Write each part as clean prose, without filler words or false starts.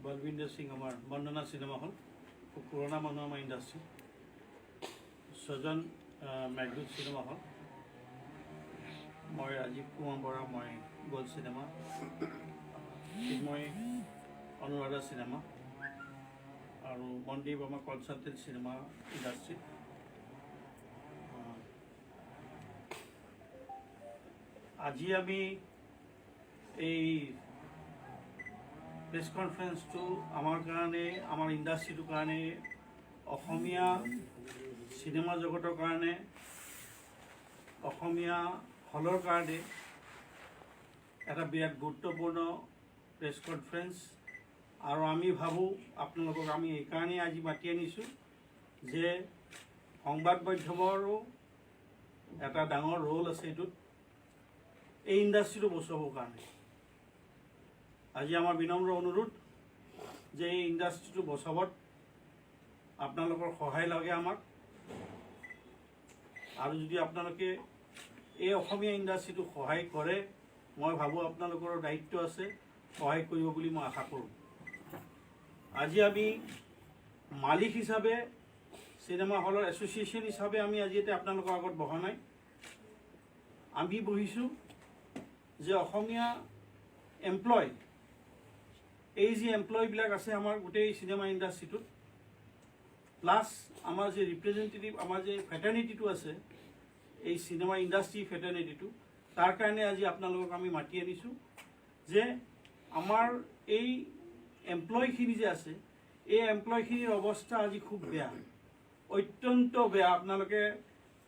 বলবিন্দৰ সিং আমাৰ বন্দনা cinema hall খুব পুৰণা মানুহ আমাৰ ইণ্ডাষ্ট্ৰী সজন মেঘদূত চিনেমা হল মই ৰাজীৱ কুমাৰ বৰা মই গ'ল্ড চিনেমা মই অনুৰাধা চিনেমা আৰু মনদীপ আমাৰ কনচালটেণ্ট চিনেমা ইণ্ডাষ্ট্ৰী আজি আমি এই প্ৰেছ কনফাৰেন্সটো আমাৰ কাৰণে আমাৰ ইণ্ডাষ্ট্ৰীটোৰ কাৰণে অসমীয়া চিনেমা জগতৰ কাৰণে অসমীয়া হলৰ কাৰণে এটা বিৰাট গুৰুত্বপূৰ্ণ প্ৰেছ কনফাৰেন্স আৰু আমি ভাবোঁ আপোনালোকক আমি এইকাৰণেই আজি মাতি আনিছোঁ যে সংবাদ মাধ্যমৰো এটা ডাঙৰ ৰোল আছে এইটোত এই ইণ্ডাষ্ট্ৰীটো বচাবৰ কাৰণে আজি আমাৰ বিনম্ৰ অনুৰোধ যে এই ইণ্ডাষ্ট্ৰীটো বচাবত আপোনালোকৰ সহায় লাগে আমাক আৰু যদি আপোনালোকে এই অসমীয়া ইণ্ডাষ্ট্ৰীটো সহায় কৰে মই ভাবোঁ আপোনালোকৰ দায়িত্ব আছে সহায় কৰিব বুলি মই আশা কৰোঁ আজি আমি মালিক হিচাপে চিনেমা হলৰ এছ'চিয়েশ্যন হিচাপে আমি আজি এতিয়া আপোনালোকৰ আগত বহা নাই আমি বহিছোঁ যে অসমীয়া এমপ্লয় এই যে এমপ্লয়বিলাক আছে আমাৰ গোটেই চিনেমা ইণ্ডাষ্ট্ৰীটোত প্লাছ আমাৰ যে ৰিপ্ৰেজেণ্টেটিভ আমাৰ যে ফেটাৰ্নিটিটো আছে এই চিনেমা ইণ্ডাষ্ট্ৰী ফেটাৰ্নিটিটো তাৰ কাৰণে আজি আপোনালোকক আমি মাতি আনিছোঁ যে আমাৰ এই এমপ্লয়খিনি যে আছে এই এমপ্লয়খিনিৰ অৱস্থা আজি খুব বেয়া অত্যন্ত বেয়া আপোনালোকে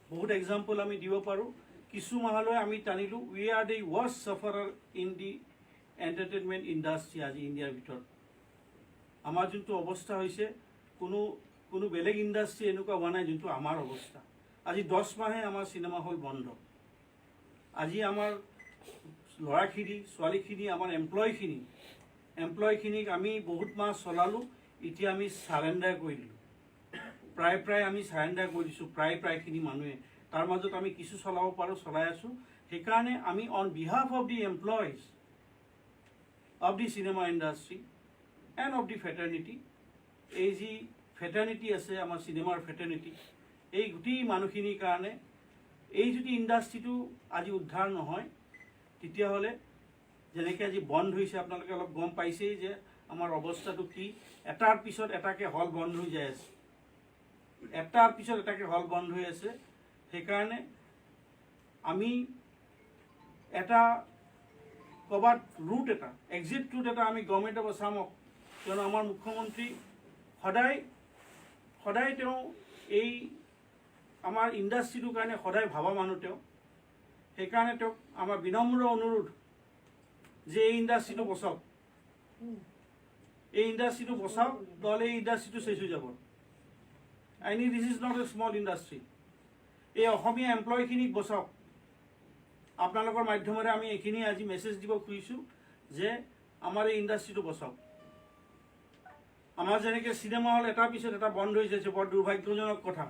বহুত এক্সাম্পল আমি দিব পাৰোঁ কিছু মাহলৈ আমি টানিলোঁ we are the worst sufferer in the entertainment industry আজি ইণ্ডিয়াৰ ভিতৰত আমাৰ যোনটো অৱস্থা হৈছে কোনো বেলেগ ইণ্ডাষ্ট্ৰী এনেকুৱা হোৱা নাই যোনটো আমাৰ অৱস্থা আজি 10 মাহে আমাৰ চিনেমা হল বন্ধ আজি আমাৰ ল'ৰাখিনি ছোৱালীখিনি আমাৰ এমপ্লয়খিনিক আমি বহুত মাহ চলালোঁ এতিয়া আমি চাৰেণ্ডাৰ কৰি দিলোঁ প্ৰায় আমি চাৰেণ্ডাৰ কৰি দিছোঁ প্ৰায়খিনি মানুহে তাৰ মাজত আমি কিছু চলাব পাৰোঁ চলাই আছোঁ সেইকাৰণে আমি on behalf of the employees of the cinema industry and of the fraternity এই যি ফেটাৰ্নিটি আছে আমাৰ চিনেমাৰ ফেটাৰ্নিটি এই গোটেই মানুহখিনিৰ কাৰণে এই যদি ইণ্ডাষ্ট্ৰীটো আজি উদ্ধাৰ নহয় তেতিয়াহ'লে যেনেকৈ আজি বন্ধ হৈছে আপোনালোকে অলপ গম পাইছেই যে আমাৰ অৱস্থাটো কি এটাৰ পিছত এটাকৈ হল বন্ধ হৈ যায় আছে এটাৰ পিছত এটাকৈ হল বন্ধ হৈ আছে সেইকাৰণে আমি এটা ক'ৰবাত ৰুট এটা এক্সিট ৰুট এটা আমি গভৰ্ণমেণ্টক চামক কিয়নো আমাৰ মুখ্যমন্ত্ৰী সদায় তেওঁ এই আমাৰ ইণ্ডাষ্ট্ৰীটোৰ কাৰণে সদায় ভবা মানুহ তেওঁ সেইকাৰণে তেওঁক আমাৰ বিনম্ৰ অনুৰোধ যে এই ইণ্ডাষ্ট্ৰীটো বচাওক নহ'লে এই ইণ্ডাষ্ট্ৰীটো চেচ হৈ যাব আই নি this is not a small industry এই অসমীয়া এমপ্লয়খিনিক বচাওক আপোনালোকৰ মাধ্যমেৰে আমি এইখিনি আজি মেছেজ দিব খুজিছোঁ যে আমাৰ এই ইণ্ডাষ্ট্ৰীটো বচাওক আমাৰ যেনেকৈ চিনেমা হল এটাৰ পিছত এটা বন্ধ হৈ যাইছে বৰ দুৰ্ভাগ্যজনক কথা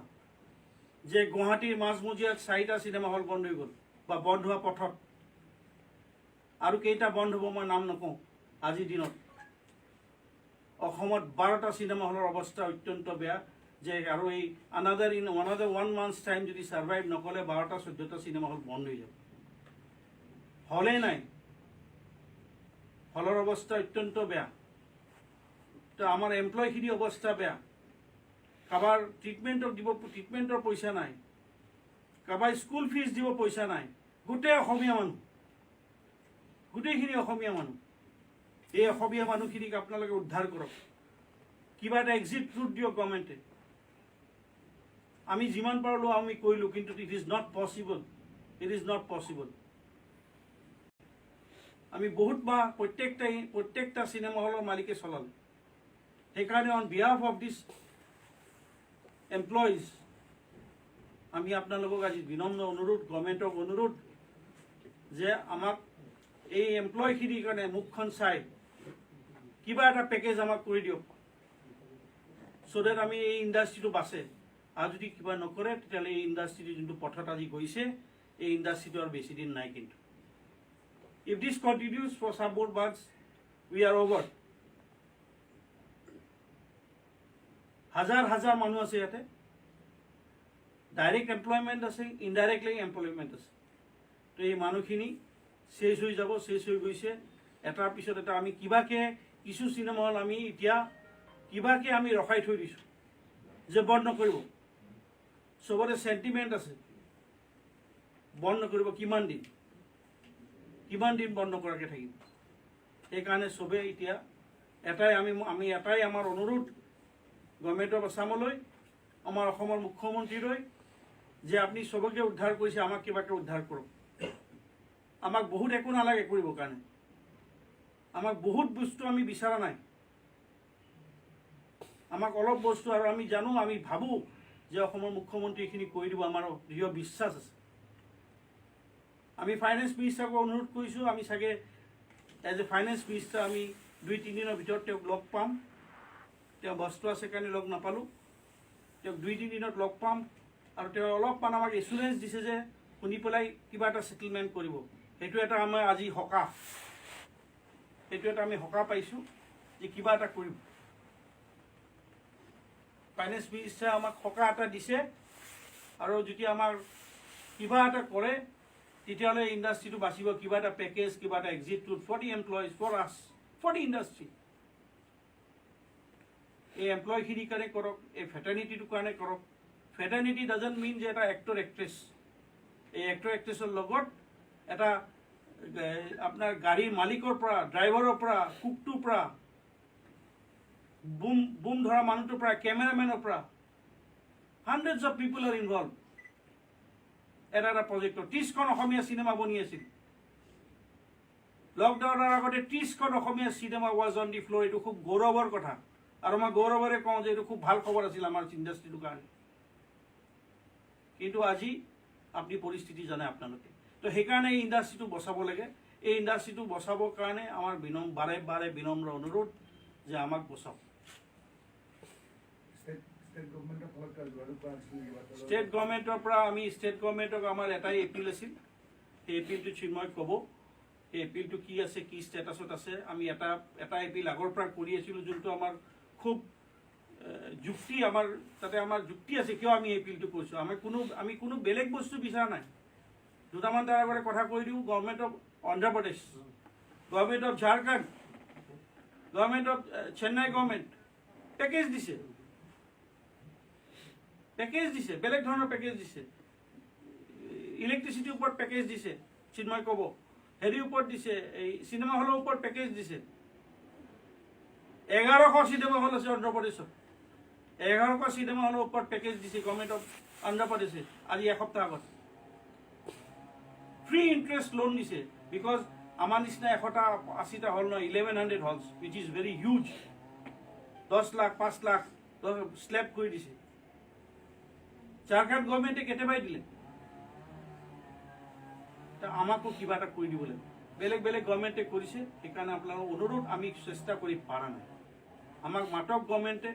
যে গুৱাহাটীৰ মাজমজিয়াত 4টা চিনেমা হল বন্ধ হৈ গ'ল বা বন্ধ হোৱা পথত আৰু কেইটা বন্ধ হ'ব মই নাম নকওঁ আজিৰ দিনত অসমত 12টা চিনেমা হলৰ অৱস্থা অত্যন্ত বেয়া যে আৰু এই আনাদাৰ 1 month's টাইম যদি ছাৰ্ভাইভ নকৰে 12টা 14টা চিনেমা হল বন্ধ হৈ যাব হলেই নাই হলৰ অৱস্থা অত্যন্ত বেয়া তো আমাৰ এমপ্লয়খিনিৰ অৱস্থা বেয়া কাৰোবাৰ ট্ৰিটমেণ্টৰ পইচা নাই কাৰোবাৰ স্কুল ফিজ দিব পইচা নাই গোটেইখিনি অসমীয়া মানুহ এই অসমীয়া মানুহখিনিক আপোনালোকে উদ্ধাৰ কৰক কিবা এটা এক্সিট ৰুট দিয়ক গভৰ্ণমেণ্টে আমি যিমান পাৰোঁ আমি কৰিলোঁ কিন্তু ইট ইজ নট পচিবল আমি বহুত মাহ প্ৰত্যেকটা চিনেমা হলৰ মালিকে চলালোঁ সেইকাৰণে on behalf of this employees আমি আপোনালোকক আজি বিনম্ৰ অনুৰোধ গভৰ্ণমেণ্টক অনুৰোধ যে আমাক এই এমপ্লয়খিনিৰ কাৰণে মুখখন চাই কিবা এটা পেকেজ আমাক কৰি দিয়ক চ' ডেট আমি এই ইণ্ডাষ্ট্ৰীটো বাচে আৰু যদি কিবা নকৰে তেতিয়াহ'লে এই ইণ্ডাষ্ট্ৰীটো যোনটো পথত আজি গৈছে এই ইণ্ডাষ্ট্ৰীটো আৰু বেছি দিন নাই কিন্তু If this continues for some more months, we are over. হাজাৰ হাজাৰ মানুহ আছে ইয়াতে ডাইৰেক্ট এমপ্লয়মেণ্ট আছে ইনডাইৰেক্টলি এমপ্লয়মেণ্ট আছে তো এই মানুহখিনি শেষ হৈ যাব শেষ হৈ গৈছে এটাৰ পিছত এটা আমি কিবাকে কিছু চিনেমা হল আমি এতিয়া কিবাকে আমি ৰখাই থৈ দিছোঁ যে বন্ধ নকৰিব চবৰে সেন্টিমেন্ট আছে বন্ধ নকৰিব কিমান দিন বন্ধ কৰাকে থাকিব সেইকাৰণে চবে এতিয়া এটাই আমি এটাই আমাৰ অনুৰোধ গভৰ্ণমেণ্ট অফ আসামলৈ আমাৰ অসমৰ মুখ্যমন্ত্ৰীলৈ যে আপুনি সবকে উদ্ধাৰ কৰিছে আমাক কিবাকে উদ্ধাৰ কৰক আমাক বহুত একো নালাগে কৰিব কাৰণে আমাক বহুত বস্তু আমি বিচৰা নাই আমাক অলপ বস্তু আৰু আমি জানো আমি ভাবো যে অসমৰ মুখ্যমন্ত্ৰী এখিনি কৰি দিব আমাৰ দৃঢ় বিশ্বাস আছে আমি ফাইনেন্স মিনিষ্টাৰক অনুৰোধ কৰিছোঁ আমি চাগে এজ এ ফাইনেন্স মিনিষ্টাৰ আমি 2-3 দিনৰ ভিতৰত তেওঁক লগ পাম তেওঁ বস্তু আছে কাৰণে লগ নাপালোঁ তেওঁক 2-3 দিনত লগ পাম আৰু তেওঁ অলপমান আমাক এচুৰেঞ্চ দিছে যে শুনি পেলাই কিবা এটা সেটেলমেণ্ট কৰিব সেইটো এটা আমাৰ আজি সকাহ সেইটো এটা আমি সকাহ পাইছোঁ যে কিবা এটা কৰিব ফাইনেন্স মিনিষ্টাৰে আমাক সকাহ এটা দিছে আৰু যেতিয়া আমাৰ কিবা এটা কৰে তেতিয়াহ'লে ইণ্ডাষ্ট্ৰিটো বাচিব কিবা এটা পেকেজ কিবা এটা exit tool for the employees for us for the industry এই এমপ্লয়খিনিৰ কাৰণে কৰক এই ফেটাৰ্নিটিটোৰ কাৰণে কৰক ফেটাৰ্নিটি ডাজেণ্ট মিন যে এটা এক্টৰ এক্ট্ৰেছ এই এক্টৰ এক্ট্ৰেছৰ লগত এটা আপোনাৰ গাড়ীৰ মালিকৰ পৰা ড্ৰাইভাৰৰ পৰা কুকটোৰ পৰা বুম ধৰা মানুহটোৰ পৰা কেমেৰামেনৰ পৰা hundreds of people are involve এটা প্ৰজেক্টত 30খন অসমীয়া চিনেমা বনি আছিল লকডাউনৰ আগতে 30খন Asomiya cinema was on the floor এইটো খুব গৌৰৱৰ কথা আৰু মই গৌৰৱেৰে কওঁ যে এইটো খুব ভাল খবৰ আছিল আমাৰ ইণ্ডাষ্ট্ৰিটোৰ কাৰণে কিন্তু আজি আপুনি পৰিস্থিতি জানে আপোনালোকে তো সেইকাৰণে এই ইণ্ডাষ্ট্ৰিটো বচাব লাগে এই ইণ্ডাষ্ট্ৰিটো বচাবৰ কাৰণে আমাৰ বাৰে বাৰে বিনম্ৰ অনুৰোধ যে আমাক বচাওক ষ্টেট গভৰ্ণমেণ্টৰ পৰা আমি ষ্টেট গভৰ্ণমেণ্টক আমাৰ এটাই এপিল আছিল সেই এপিলটো চিন্ময়ক ক'ব সেই এপিলটো কি আছে কি ষ্টেটাছত আছে আমি এটা এপিল আগৰ পৰা কৰি আছিলোঁ যোনটো আমাৰ খুব যুক্তি আমাৰ তাতে আমাৰ যুক্তি আছে কিয় আমি এপিলটো কৰিছোঁ আমি কোনো বেলেগ বস্তু বিচৰা নাই দুটামান তাৰ আগতে কথা কৈ দিওঁ government of Andhra Pradesh government of Jharkhand government of Chennai government package দিছে বেলেগ ধৰণৰ পেকেজ দিছে ইলেক্ট্ৰিচিটিৰ ওপৰত পেকেজ দিছে চিন্ময় ক'ব হেৰিৰ ওপৰত দিছে এই চিনেমা হলৰ ওপৰত পেকেজ দিছে 1100 চিনেমা হল আছে অন্ধ্ৰপ্ৰদেশত 1100 চিনেমা হলৰ ওপৰত পেকেজ দিছে গভৰ্ণমেণ্ট অফ অন্ধ্ৰপ্ৰদেশে আজি এসপ্তাহ আগত ফ্ৰী ইণ্টাৰেষ্ট লোন দিছে বিকজ আমাৰ নিচিনা 180টা হল নহয় 1100 halls which is very huge 10 lakh 5 lakh slab কৰি দিছে ঝাৰখণ্ড গভৰ্ণমেণ্টে কেতিয়াবাই দিলে আমাকো কিবা এটা কৰি দিব লাগিব বেলেগ বেলেগ গভৰ্ণমেণ্টে কৰিছে সেইকাৰণে আপোনালোকৰ অনুৰোধ আমি চেষ্টা কৰি পাৰা নাই আমাক মাতক গভৰ্ণমেণ্টে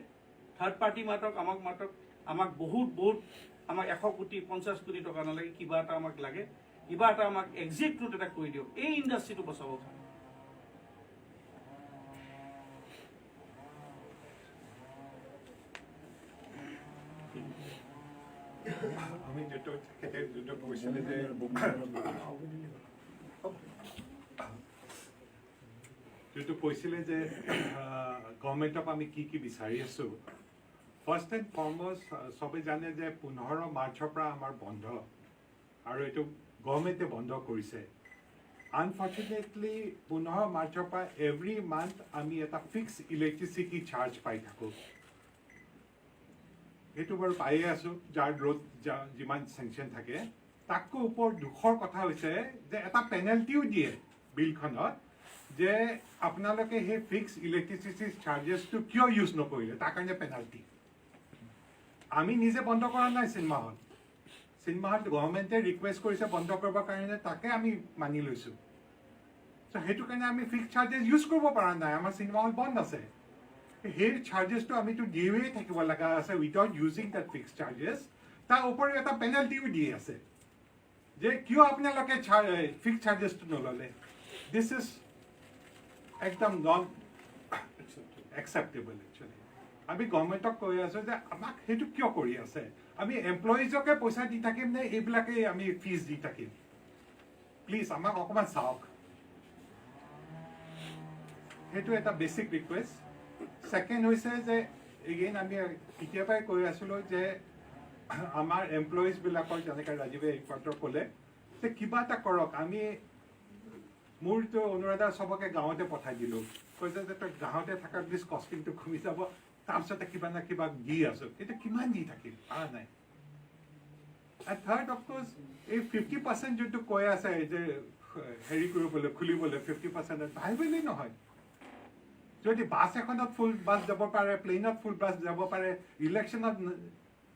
থাৰ্ড পাৰ্টি মাতক আমাক বহুত আমাক 100 কোটি 50 কোটি টকা নালাগে কিবা এটা আমাক লাগে কিবা এটা আমাক এক্সিট ৰুট এটা কৰি দিয়ক এই ইণ্ডাষ্ট্ৰিটো বচাব কাৰণে আমি যেটো কৈছিলে যে যেটো কৈছিলে যে গভৰ্ণমেণ্টক আমি কি বিচাৰি আছো ফাৰ্ষ্ট এণ্ড ফৰমষ্ট সবে জানে যে 15 মাৰ্চৰ পৰা আমাৰ বন্ধ আৰু এইটো গভৰ্ণমেণ্টে বন্ধ কৰিছে আনফৰ্চুনেটলি 15 মাৰ্চৰ পৰা এভৰি মান্থ আমি এটা ফিক্স ইলেক্ট্ৰিচিটি চাৰ্জ পাই থাকোঁ সেইটো বাৰু পায়ে আছোঁ যাৰ ৰোড যিমান চেংচন থাকে তাতকৈ ওপৰত দুখৰ কথা হৈছে যে এটা পেনাল্টিও দিয়ে বিলখনত যে আপোনালোকে সেই ফিক্স ইলেক্ট্ৰিচিটি চাৰ্জেছটো কিয় ইউজ নকৰিলে তাৰ কাৰণে পেনাল্টি আমি নিজে বন্ধ কৰা নাই চিনেমা হল গভৰ্ণমেণ্টে ৰিকুৱেষ্ট কৰিছে বন্ধ কৰিবৰ কাৰণে তাকে আমি মানি লৈছোঁ সেইটো কাৰণে আমি ফিক্স চাৰ্জেছ ইউজ কৰিব পৰা নাই আমাৰ চিনেমা হল বন্ধ আছে সেই চাৰ্জেছটো আমিতো দিয়েই থাকিব লগা আছে without using that fix charges তাৰ ওপৰত এটা পেনাল্টিও দি আছে যে কিয় আপোনালোকে ফিক্স চাৰ্জেছটো নল'লে দিছ ইজ একদম নট একচেপ্টেবল একচুৱেলি আমি গভৰ্ণমেণ্টক কৈ আছোঁ যে আমাক সেইটো কিয় কৰি আছে আমি এমপ্লয়িজকে পইচা দি থাকিম নে এইবিলাকেই আমি ফিজ দি থাকিম প্লিজ আমাক অকণমান চাওক সেইটো এটা বেছিক ৰিকুৱেষ্ট ছেকেণ্ড হৈছে যে এগেইন আমি কেতিয়াবাই কৈ আছিলোঁ যে আমাৰ এমপ্লয়িজবিলাকৰ যেনেকৈ ৰাজীৱে এইমাত্ৰ ক'লে যে কিবা এটা কৰক আমি মোৰতো অনুৰাধা চবকে গাঁৱতে পঠাই দিলোঁ কৈছে যে তই গাঁৱতে থকা প্লিজ কষ্টিংটো কমি যাব তাৰপিছতে কিবা না কিবা দি আছোঁ কিন্তু কিমান দি থাকিম পৰা নাই এণ্ড থাৰ্ড অফক'ৰ্চ এই 50% যোনটো কৈ আছে যে হেৰি কৰিবলৈ খুলিবলৈ 50% ভাবিবই নহয় যদি বাছ এখনত ফুল বাছ যাব পাৰে প্লেইনত ফুল বাছ যাব পাৰে ইলেকশ্যনত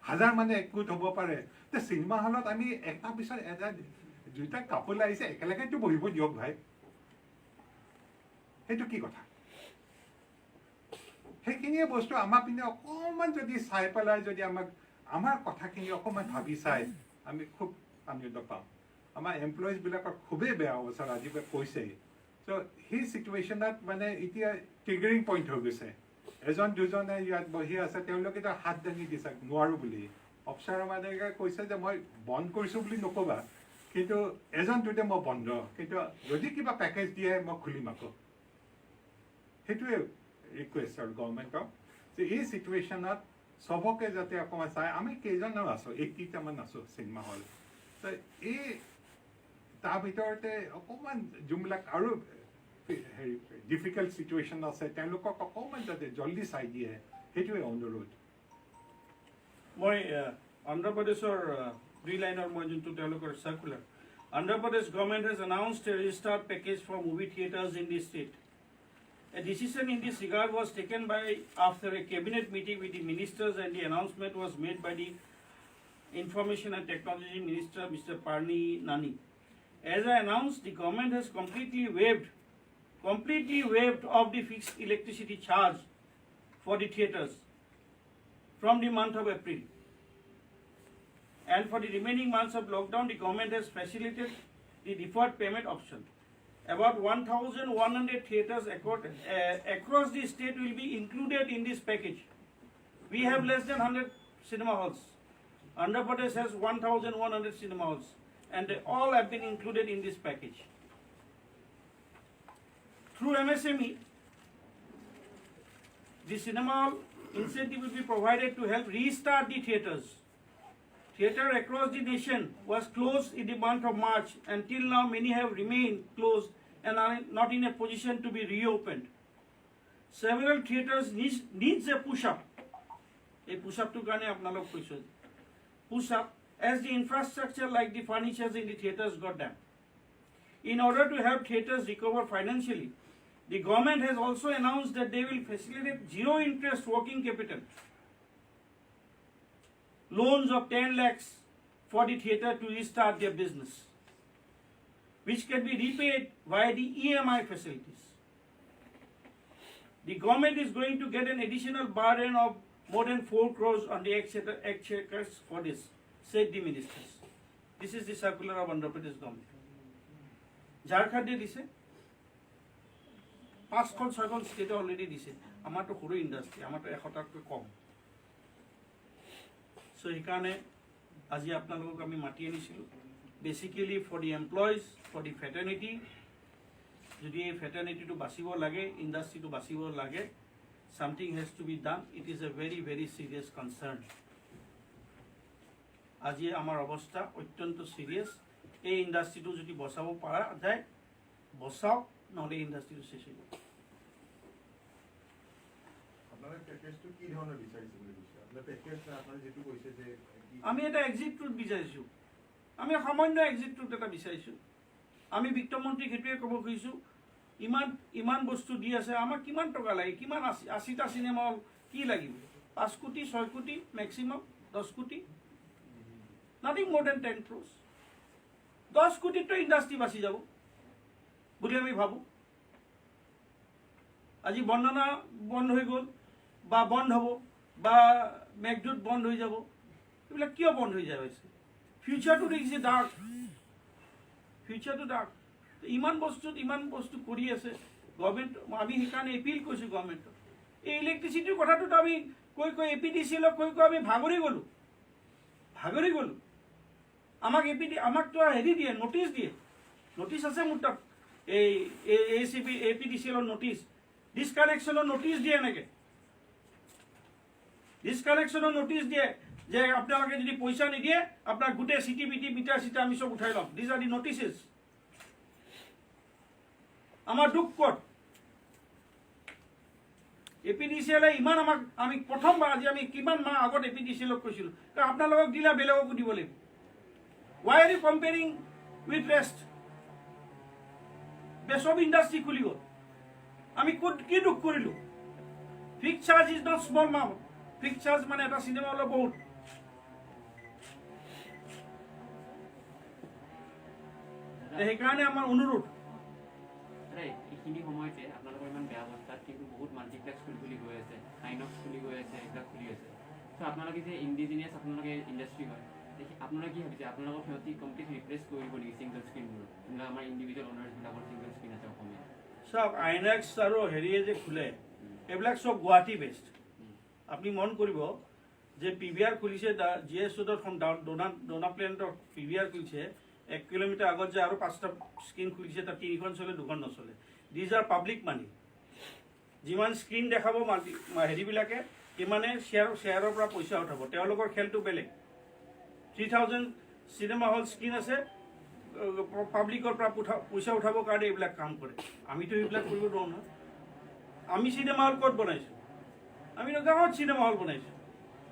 হাজাৰ মানে একগোট হ'ব পাৰে তে চিনেমা হলত আমি এটা পিছত এটা দুটা কাপোৰ আহিছে একেলগেতো বহিব দিয়ক ভাই সেইটো কি কথা সেইখিনিয়ে বস্তু আমাৰ পিনে অকণমান যদি চাই পেলাই যদি আমাক আমাৰ কথাখিনি অকণমান ভাবি চাই আমি খুব আনন্দ পাওঁ আমাৰ এমপ্লয়িজবিলাকৰ খুবেই বেয়া অৱস্থা ৰাজীৱে কৈছেই চ' সেই চিটুৱেশ্যনত মানে এতিয়া ট্ৰিগাৰিং পইণ্ট হৈ গৈছে এজন দুজনে ইয়াত বহি আছে তেওঁলোকে এতিয়া হাত দাঙি দিছে নোৱাৰোঁ বুলি অফিচাৰ মানে কৈছে যে মই বন্ধ কৰিছোঁ বুলি নক'বা কিন্তু এজন দুটা মই বন্ধ কিন্তু যদি কিবা পেকেজ দিয়ে মই খুলিম আকৌ সেইটোৱে ৰিকুৱেষ্ট আৰু গভৰ্ণমেণ্টক যে এই চিটুৱেশ্যনত চবকে যাতে অকণমান চাই আমি কেইজনো আছোঁ 80টামান আছোঁ চিনেমা হল এই তাৰ ভিতৰতে অকণমান যোনবিলাক আৰু হেৰি ডিফিকাল্ট চিটুৱেশ্যন আছে তেওঁলোকক অকণমান যাতে জল্দি চাই দিয়ে সেইটোৱে অনুৰোধ মই অন্ধ্ৰ প্ৰদেশৰ 2 লাইনৰ মই যোনটো তেওঁলোকৰ circular Andhra Pradesh government has announced a restart package for movie theaters in the state. A decision in this regard was taken after a cabinet meeting with the ministers and the announcement was made by the Information and Technology Minister Mr. Parni Nani. As I announced, the government has completely waived off the fixed electricity charge for the theatres from the month of April. And for the remaining months of lockdown, the government has facilitated the deferred payment option. About 1,100 theatres across the state will be included in this package. We have less than 100 cinema halls. Andhra Pradesh has 1,100 cinema halls, and they all have been included in this package. Through MSME, the cinema hall incentive will be provided to help restart the theatres. Theatre across the nation was closed in the month of March. Until now, many have remained closed and are not in a position to be reopened. Several theatres needs a push-up. A push-up to Gane apnalok koiso. Push-up as the infrastructure like the furnitures in the theatres got damaged. In order to help theatres recover financially, the government has also announced that they will facilitate zero-interest working capital loans of 10 lakhs for the theatre to restart their business, which can be repaid via the EMI facilities. The government is going to get an additional burden of more than 4 crores on the exchequers for this, said the ministers. This is the circular of Andhra Pradesh government. Jharkhand dise 5-6 state already dise. Amar to huru industry, amar to 100 টাতকৈ কম. So সেইকাৰণে আজি আপোনালোকক আমি মাতি আনিছিলোঁ basically for the employees for the fraternity যদি এই ফেটাৰ্নিটিটো বাচিব লাগে ইণ্ডাষ্ট্ৰিটো বাচিব লাগে something has to be done. It is a very, very serious concern. আজি আমাৰ অৱস্থা অত্যন্ত সিৰিয়াছ এই ইণ্ডাষ্ট্ৰিটো যদি বচাব পৰা যায় বচাওক নহ'লে ইণ্ডাষ্ট্ৰিটো শেষ হৈ যাব আপনাৰা প্যাকেজটো কি ধৰণৰ বিচাৰিছে বুলি কৈছে আপোনাৰ প্যাকেজ আপোনাৰ যেটো কৈছে যে আমি এটা এক্সিট ৰুট বিচাৰিছোঁ আমি সামান্য এক্সিট ৰুট এটা বিচাৰিছোঁ আমি বিত্তমন্ত্ৰীক সেইটোৱে ক'ব খুজিছোঁ ইমান বস্তু দি আছে আমাক কিমান টকা লাগে কিমান 80টা চিনেমা হল কি লাগিব 5 কোটি 6 কোটি ম্যাক্সিমাম 10 কোটি নাথিং মোর দেন 10 crores 10 কোটিত তো ইণ্ডাষ্ট্ৰি বাচি যাব বুলি আমি ভাবো আজি বন্দনা বন্ধ হৈ গ'ল বা বন্ধ হ'ব বা মেঘদূত বন্ধ হৈ যাব এইবিলাক কিয় বন্ধ হৈ যায় আছে ফিউচাৰটো দেখিছে ডাৰ্ক ফিউচাৰটো ডাৰ্ক ইমান বস্তু কৰি আছে গভৰ্ণমেণ্ট আমি সেইকাৰণে এপিল কৰিছোঁ গভৰ্ণমেণ্টক এই ইলেক্ট্ৰিচিটিৰ কথাটোতো আমি কৈ APDCL কৈ আমি ভাগৰি গ'লোঁ আমাকতো হেৰি দিয়ে নটিচ দিয়ে নটিচ আছে মোৰ তাত এই APDCL নটিচ ডিছকানেকশ্যনৰ নটিচ দিয়ে এনেকৈ ডিছকানেকশ্যনৰ নটিচ দিয়ে যে আপোনালোকে যদি পইচা নিদিয়ে আপোনাৰ গোটেই চিটি মিটাৰ আমি চব উঠাই ল'ম দিজ আৰ দি নটিচেছ আমাৰ দুখ ক'ত APDCL ইমান আমি প্ৰথমবাৰ আজি আমি কিমান মাহ আগত APDCL কৈছিলোঁ কাৰণ আপোনালোকক দিলে বেলেগকো দিব লাগিব why are you comparing with rest সব ইণ্ডাষ্ট্ৰি খুলি গ'ল আমি ক'ত কি দুখ কৰিলোঁ fix charge is not small mount fix charge মানে এটা চিনেমা হলত বহুত সেইকাৰণে আমাৰ অনুৰোধ এইখিনি সময়তে আপোনালোকৰ ইমান বেয়া অৱস্থাত কিন্তু বহুত মাল্টিপ্লেক্স খুলি গৈ আছে আইনক্স খুলি গৈ আছে এইবিলাক খুলি আছে চ' আপোনালোকে যে ইণ্ডিজিনিয়াছ আপোনালোকে ইণ্ডাষ্ট্ৰি হয় আপোনালোকে কি ভাবিছে আপোনালোকক সিহঁতি কমপ্লিট ৰিপ্লেচ কৰিব নেকি ছিংগল স্ক্ৰীণবোৰ যোনবিলাক আমাৰ ইণ্ডিভিজুৱেল অনাৰ্ছবিলাকৰ ছিংগল স্ক্ৰীণ আছে অসমীয়া চব আইনক্স আৰু হেৰিয়ে যে খোলে এইবিলাক চব গুৱাহাটী বেষ্ট আপুনি মন কৰিব যে PVR খুলিছে GS ৰোডত ডোনা প্লেণ্টত PVR খুলিছে 1 কিলোমিটাৰ আগত যে আৰু 5টা স্ক্ৰীণ খুলিছে তাত 3খন চলে 2খন নচলে দিজ আৰ পাব্লিক মানি যিমান স্ক্ৰীণ দেখাব হেৰিবিলাকে ইমানে শ্বেয়াৰৰ পৰা পইচা উঠাব তেওঁলোকৰ খেলটো বেলেগ 3000 চিনেমা হল স্ক্ৰীণ আছে পাব্লিকৰ পৰা পইচা উঠাবৰ কাৰণে এইবিলাক কাম কৰে আমিতো এইবিলাক কৰিব নোৱাৰোঁ নহয় আমি চিনেমা হল ক'ত বনাইছোঁ আমি গাঁৱত চিনেমা হল বনাইছোঁ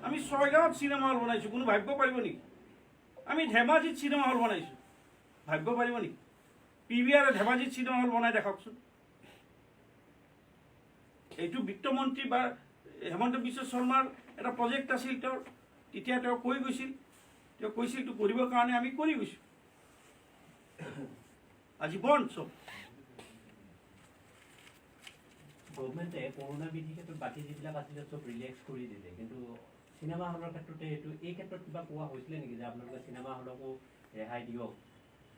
আমি 6 গাঁৱত চিনেমা হল বনাইছোঁ কোনো ভাবিব পাৰিব নেকি আমি ধেমাজিত চিনেমা হল বনাইছোঁ ভাবিব পাৰিব নেকি PVR ধেমাজিত চিনেমা হল বনাই দেখাওকচোন এইটো বিত্তমন্ত্ৰী বা হেমন্ত বিশ্ব শৰ্মাৰ এটা প্ৰজেক্ট আছিল তেওঁৰ তেতিয়া তেওঁ কৈ গৈছিল এইটো কৰিবৰ কাৰণে আমি কৰি গৈছোঁ আজি বন্ধ চব গভৰ্ণমেণ্টে কৰোণা বিধিৰ ক্ষেত্ৰত বাকী যিবিলাক আছিলে চব ৰিলেক্স কৰি দিলে কিন্তু চিনেমা হলৰ ক্ষেত্ৰতে এই ক্ষেত্ৰত কিবা কোৱা হৈছিলে নেকি যে আপোনালোকে চিনেমা হলকো ৰেহাই দিয়ক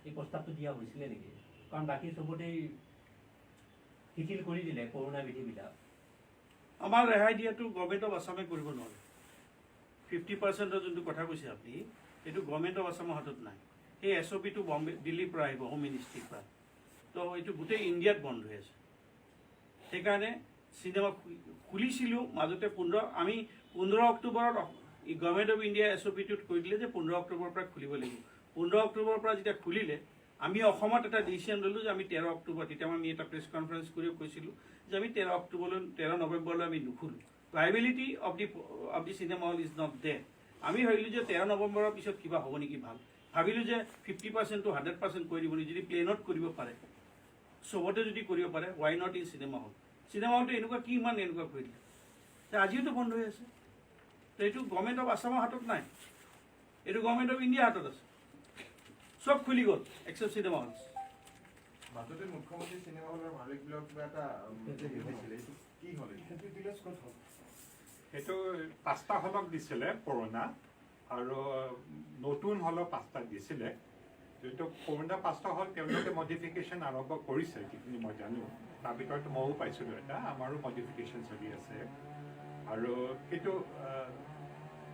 এই প্ৰস্তাৱটো দিয়া হৈছিলে নেকি কাৰণ বাকী চবতেই শিথিল কৰি দিলে কৰোণা বিধিবিলাক আমাৰ ৰেহাই দিয়াটো গভৰ্ণমেণ্ট অফ আছামে কৰিব নোৱাৰে 50%ৰ যোনটো কথা কৈছে আপুনি এইটো গভৰ্ণমেণ্ট অফ আছামৰ হাতত নাই সেই SOPটো দিল্লীৰ পৰা আহিব হোম মিনিষ্ট্ৰীৰ পৰা তো এইটো গোটেই ইণ্ডিয়াত বন্ধ হৈ আছে সেইকাৰণে চিনেমা খুলিছিলোঁ মাজতে 15 অক্টোবৰত গভৰ্ণমেণ্ট অফ ইণ্ডিয়া SOPটোত কৈ দিলে যে 15 অক্টোবৰৰ পৰা খুলিব লাগিব 15 অক্টোবৰৰ পৰা যেতিয়া খুলিলে আমি অসমত এটা ডিচিশ্যন ল'লোঁ যে আমি 13 অক্টোবৰ তেতিয়া আমি এটা প্ৰেছ কনফাৰেঞ্চ কৰিও কৈছিলোঁ যে আমি 13 নৱেম্বৰলৈ আমি নুখুলোঁ viability of the cinema hall is not there আমি ভাবিলোঁ যে 13 নৱেম্বৰৰ পিছত কিবা হ'ব নেকি ভাল ভাবিলোঁ যে 50% to 100% কৰি দিব নেকি যদি প্লেনত কৰিব পাৰে চবতে যদি কৰিব পাৰে ৱাই নট ইন চিনেমা হলটো এনেকুৱা কি ইমান এনেকুৱা কৰি দিলে আজিওতো বন্ধ হৈ আছে তো এইটো গভৰ্ণমেণ্ট অফ আছামৰ হাতত নাই এইটো গভৰ্ণমেণ্ট অফ ইণ্ডিয়াৰ হাতত আছে সব খুলি গ'ল এক্সেপ্ট চিনেমা হল মাজতে মুখ্যমন্ত্ৰী চিনেমা হলৰ মালিকবিলাক কিবা এটা দিছিলে এইটো কি হ'ল সেইটো 5টা হলক দিছিলে কৰোণা আৰু নতুন হলক 5টা দিছিলে যিটো কৰোণা 5টা হল তেওঁলোকে মডিফিকেশ্যন আৰম্ভ কৰিছে যিখিনি মই জানো তাৰ ভিতৰত ময়ো পাইছিলোঁ এটা আমাৰো মডিফিকেশ্যন চলি আছে আৰু সেইটো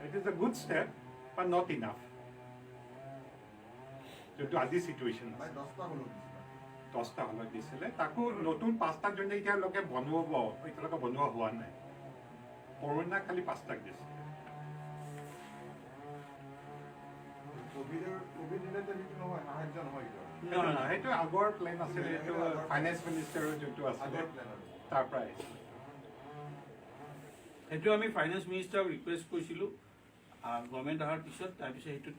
it is a good step but not enough যোনটো আজি চিটুৱেশ্যন আছে 10টা হলত দিছিলে তাকো নতুন 5টাক যোনে এতিয়ালৈকে এতিয়ালৈকে বনোৱা হোৱা নাই কৰোণা খালি 5টাক দিছে সেইটো আগৰ প্লেন আছিলে এইটো ফাইনেন্স মিনিষ্টাৰৰ যোনটো আছিলে তাৰ পৰা আহিছিলে সেইটো আমি ফাইনেন্স মিনিষ্টাৰক ৰিকুৱেষ্ট কৰিছিলোঁ গভৰ্ণমেণ্ট অহাৰ পিছত তাৰপিছত সেইটো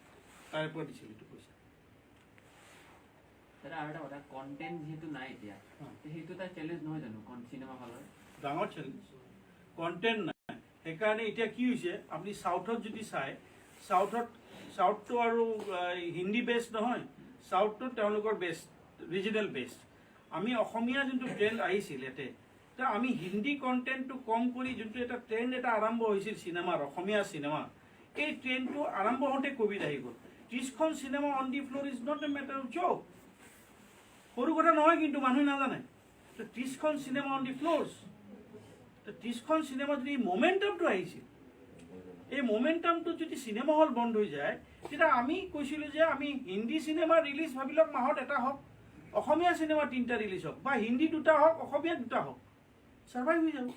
তাৰ পৰা দিছিল এইটো পইচা দাদা আৰু এটা কথা কণ্টেণ্ট যিহেতু নাই এতিয়া সেইটো এটা চেলেঞ্জ নহয় জানো চিনেমা হলৰ ডাঙৰ চেলেঞ্জ কণ্টেণ্ট নাই সেইকাৰণে এতিয়া কি হৈছে আপুনি চাউথত যদি চায় চাউথটো আৰু হিন্দী বেষ্ট নহয় চাউথটো তেওঁলোকৰ বেষ্ট ৰিজনেল বেষ্ট আমি অসমীয়া যোনটো ট্ৰেণ্ড আহিছিল ইয়াতে তো আমি হিন্দী কণ্টেণ্টটো কম কৰি যোনটো এটা ট্ৰেণ্ড এটা আৰম্ভ হৈছিল চিনেমাৰ অসমীয়া চিনেমা এই ট্ৰেণ্ডটো আৰম্ভ হওঁতে ক'ভিড আহি গ'ল 30খন cinema on the floor is not a matter of joke সৰু কথা নহয় কিন্তু মানুহে নাজানে 30খন চিনেমা অন দি ফ্ল'ৰ্ছ তো 30খন চিনেমা যদি মোমেণ্টামটো আহিছিল, এই মোমেণ্টামটো যদি চিনেমা হল বন্ধ হৈ যায়, তেতিয়া আমি কৈছিলোঁ যে আমি হিন্দী চিনেমা ৰিলিজ ভাবি লওক মাহত এটা হওক, অসমীয়া চিনেমা 3টা ৰিলিজ হওক, বা হিন্দী 2টা হওক, অসমীয়া 2টা হওক, ছাৰ্ভাইভ হৈ যাব,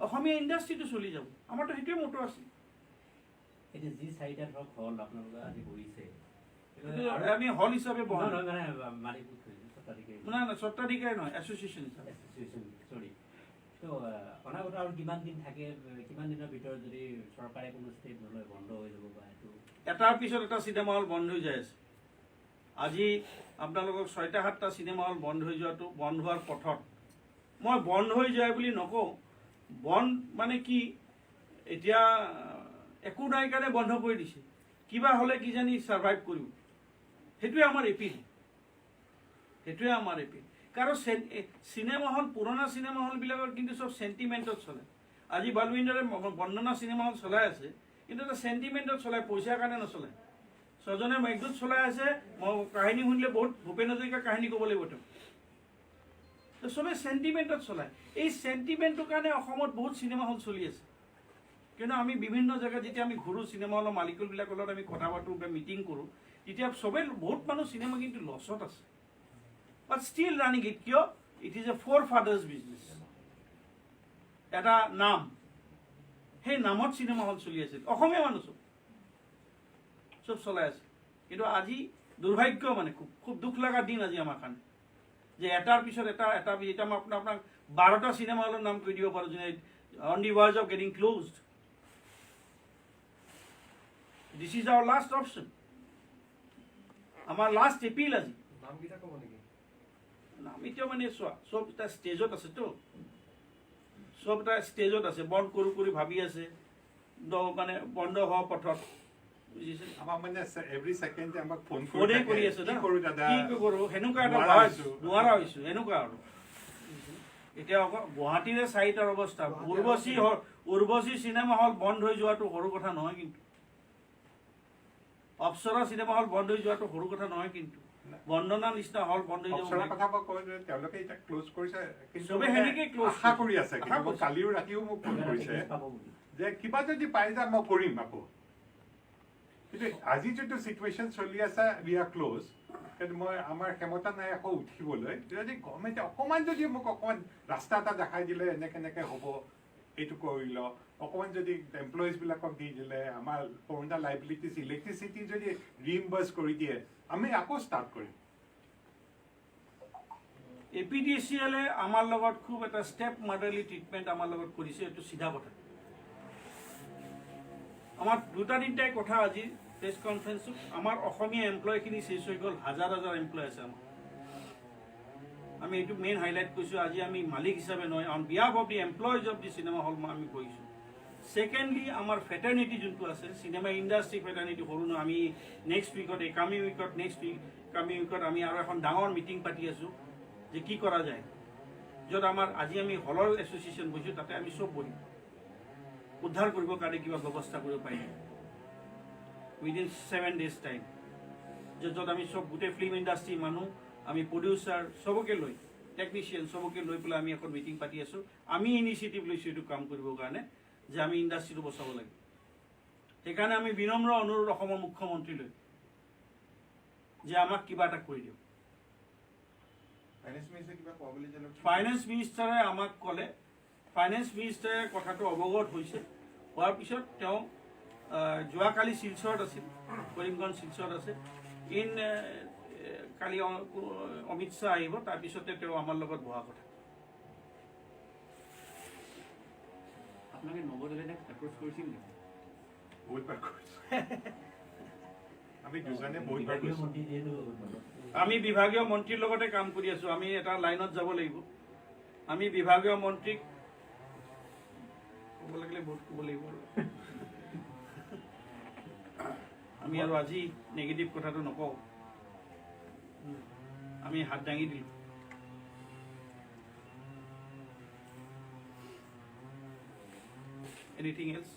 অসমীয়া ইণ্ডাষ্ট্ৰিটো চলি যাব। আমাৰতো সেইটোৱে মটো আছিল। এতিয়া যি 4টা ধৰক হল আপোনালোকে আজি বহিছে, আমি হল হিচাপে বহা নাই, মানে স্বত্বাধিকাৰী নহয়, এছ'চিয়েশ্যন হিচাপে। চৰি। তো অনাগত আৰু কিমান দিন থাকে, কিমান দিনৰ ভিতৰত যদি চৰকাৰে কোনো ষ্টেপ নলয় বন্ধ হৈ যাব বা এইটো এটাৰ পিছত এটা চিনেমা হল বন্ধ হৈ যায় আছে। আজি আপোনালোকক 6টা-7টা চিনেমা হল বন্ধ হৈ যোৱাটো, বন্ধ হোৱাৰ পথত, মই বন্ধ হৈ যায় বুলি নকওঁ, বন্ধ মানে কি, এতিয়া একো নাই কাৰণে বন্ধ কৰি দিছে, কিবা হ'লে কিজানি ছাৰ্ভাইভ কৰিব, সেইটোৱে আমাৰ এপিল, সেইটোৱে আমাৰ এপিল। কাৰণ চিনেমা হল, পুৰণা চিনেমা হলবিলাকৰ কিন্তু চব চেণ্টিমেণ্টত চলে। আজি বালুইণ্ডৰে বন্দনা চিনেমা হল চলাই আছে, কিন্তু এটা চেণ্টিমেণ্টত চলাই, পইচাৰ কাৰণে নচলে। ছজনে মেঘদূত চলাই আছে, মই কাহিনী শুনিলে বহুত ভূপেন হাজৰিকাৰ কাহিনী ক'ব লাগিব তেওঁ। তো চবে চেণ্টিমেণ্টত চলায়। এই চেণ্টিমেণ্টটোৰ কাৰণে অসমত বহুত চিনেমা হল চলি আছে। কিন্তু আমি বিভিন্ন জেগাত যেতিয়া আমি ঘূৰোঁ, চিনেমা হলৰ মালিকবিলাকৰ লগত আমি কথা পাতোঁ বা মিটিং কৰোঁ, তেতিয়া চবেই বহুত মানুহ চিনেমা কিন্তু লছত আছে, বাট ষ্টিল ৰানিং ইট। কিয়? It is a four father's business. এটা নাম, সেই নামত চিনেমা হল চলি আছিল, অসমীয়া মানুহ চব চলাই আছে। কিন্তু আজি দুৰ্ভাগ্য, মানে খুব দুখ লগা দিন আজি আমাৰ কাৰণে, যে এটাৰ পিছত এটা এতিয়া মই আপোনাক 12টা চিনেমা হলৰ নাম কৈ দিব পাৰোঁ, যেনে on the verge of getting closed. This is our last option, আমাৰ লাষ্ট এপিল আজি। নামকেইটা ক'ব নেকি? নাম এতিয়া মানে চোৱা, চব এটা ষ্টেজত আছেতো, চব এটা ষ্টেজত আছে, বন্ধ কৰোঁ কৰি ভাবি আছে, মানে বন্ধ হোৱা পথত, বুজিছে? আমাক মানে এভৰি ছেকেণ্ডে আমাক ফোন ফোনে কৰি আছে, কি কৰোঁ দাদা, কি কৰোঁ, সেনেকুৱা এটা নোৱাৰা ভাজ, হৈছোঁ। নোৱাৰা হৈছোঁ, এনেকুৱা আৰু। এতিয়া গুৱাহাটীৰে 4টাৰ অৱস্থা, উৰ্বশী চিনেমা হল বন্ধ হৈ যোৱাটো সৰু কথা নহয় কিন্তু, অপ্সৰা চিনেমা হল বন্ধ হৈ যোৱাটো সৰু কথা নহয় কিন্তু, বন্দনা নিচিনা হল বন্ধ হৈ অপ্সৰা যাব। কথা মই কওঁ যে তেওঁলোকে এতিয়া ক্ল'জ কৰিছে, কিন্তু চবে সেনেকেই close আশা কৰি আছে। আশা কিন্তু কৰিছে। কালিও ৰাতিও মোক ফোন কৰিছে পাব বুলি। যে কিবা যদি পাই যায় মই কৰিম আকৌ। কিন্তু আজি যিটো চিটুৱেশ্যন চলি আছে, উই আৰ ক্ল'জ, কিন্তু মই আমাৰ ক্ষমতা নাই আকৌ উঠিবলৈ। যদি গভৰ্ণমেণ্টে অকণমান যদি মোক অকণমান ৰাস্তা এটা দেখাই দিলে, এনেকৈ হ'ব, এইটো কৰি ল, অকণমান যদি এমপ্লয়িজবিলাকক দি দিলে, আমাৰ পুৰণা লাইবিলিটিজ, ইলেক্ট্ৰিচিটি যদি ৰিইম্বাৰ্ছ কৰি দিয়ে, আমি আকৌ ষ্টাৰ্ট কৰিম। APDCL-এ আমাৰ লগত খুব এটা ষ্টেপ মাদাৰলি ট্ৰিটমেণ্ট আমাৰ লগত কৰিছে, এইটো চিধা কথা। আমাৰ 2টা-3টাই কথা আজি প্ৰেছ কনফাৰেন্সত, আমাৰ অসমীয়া এমপ্লয়খিনি শেষ হৈ গ'ল, হাজাৰ এমপ্লয় আছে আমাৰ। আমি এইটো মেইন হাইলাইট কৰিছোঁ। আজি আমি মালিক হিচাপে নহয়, on behalf of the employees of the cinema হল আমি কৰিছোঁ। ছেকেণ্ডলি, আমাৰ ফেটাৰ্নিটি যোনটো আছে, চিনেমা ইণ্ডাষ্ট্ৰি ফেটাৰ্নিটি সৰু নহয়, আমি নেক্সট উইকত, এই কামিং উইকত আমি আৰু এখন ডাঙৰ মিটিং পাতি আছোঁ যে কি কৰা যায়, য'ত আমাৰ আজি আমি হলৰ এছ'চিয়েশ্যন বহিছোঁ, তাতে আমি চব বহিম, উদ্ধাৰ কৰিবৰ কাৰণে কিবা ব্যৱস্থা কৰিব পাৰিম উইদিন 7 days টাইম, য'ত আমি চব গোটেই ফিল্ম ইণ্ডাষ্ট্ৰি মানুহ, আমি প্ৰডিউচাৰ চবকে লৈ, টেকনিচিয়ান চবকে লৈ পেলাই আমি এখন মিটিং পাতি আছোঁ। আমি ইনিচিয়েটিভ লৈছোঁ এইটো কাম কৰিবৰ কাৰণে, যে আমি ইণ্ডাষ্ট্ৰিটো বচাব লাগে। সেইকাৰণে আমি বিনম্ৰ অনুৰোধ অসমৰ মুখ্যমন্ত্ৰীলৈ, যে আমাক কিবা এটা কৰি দিয়ক। ফাইনেন্স মিনিষ্টাৰে কিবা কোৱা বুলি জানো? ফাইনেন্স মিনিষ্টাৰে আমাক ক'লে, ফাইনেন্স মিনিষ্টাৰে কথাটো অৱগত হৈছে, হোৱাৰ পিছত তেওঁ যোৱাকালি শিলচৰত আছিল, কৰিমগঞ্জ শিলচৰত আছে, কালি অমিত শ্বাহ আহিব, তাৰপিছতে তেওঁ আমাৰ লগত বহা কথা। আপোনালোকে নৱদলে এপ্ৰ'চ কৰিছিল নেকি? বহুতবাৰ কৰিছোঁ। আমি দুজনে বহুতবাৰ বিভাগীয় কৰিছোঁ। মন্ত্ৰী যিহেতু আমি বিভাগীয় মন্ত্ৰীৰ লগতে কাম কৰি আছোঁ। আমি এটা লাইনত যাব লাগিব। আমি বিভাগীয় মন্ত্ৰীক ক'ব লাগিলে বহুত ক'ব লাগিব আৰু আমি আৰু আজি নেগেটিভ কথাটো নকওঁ, আমি হাত দাঙি দিলোঁ। Anything else?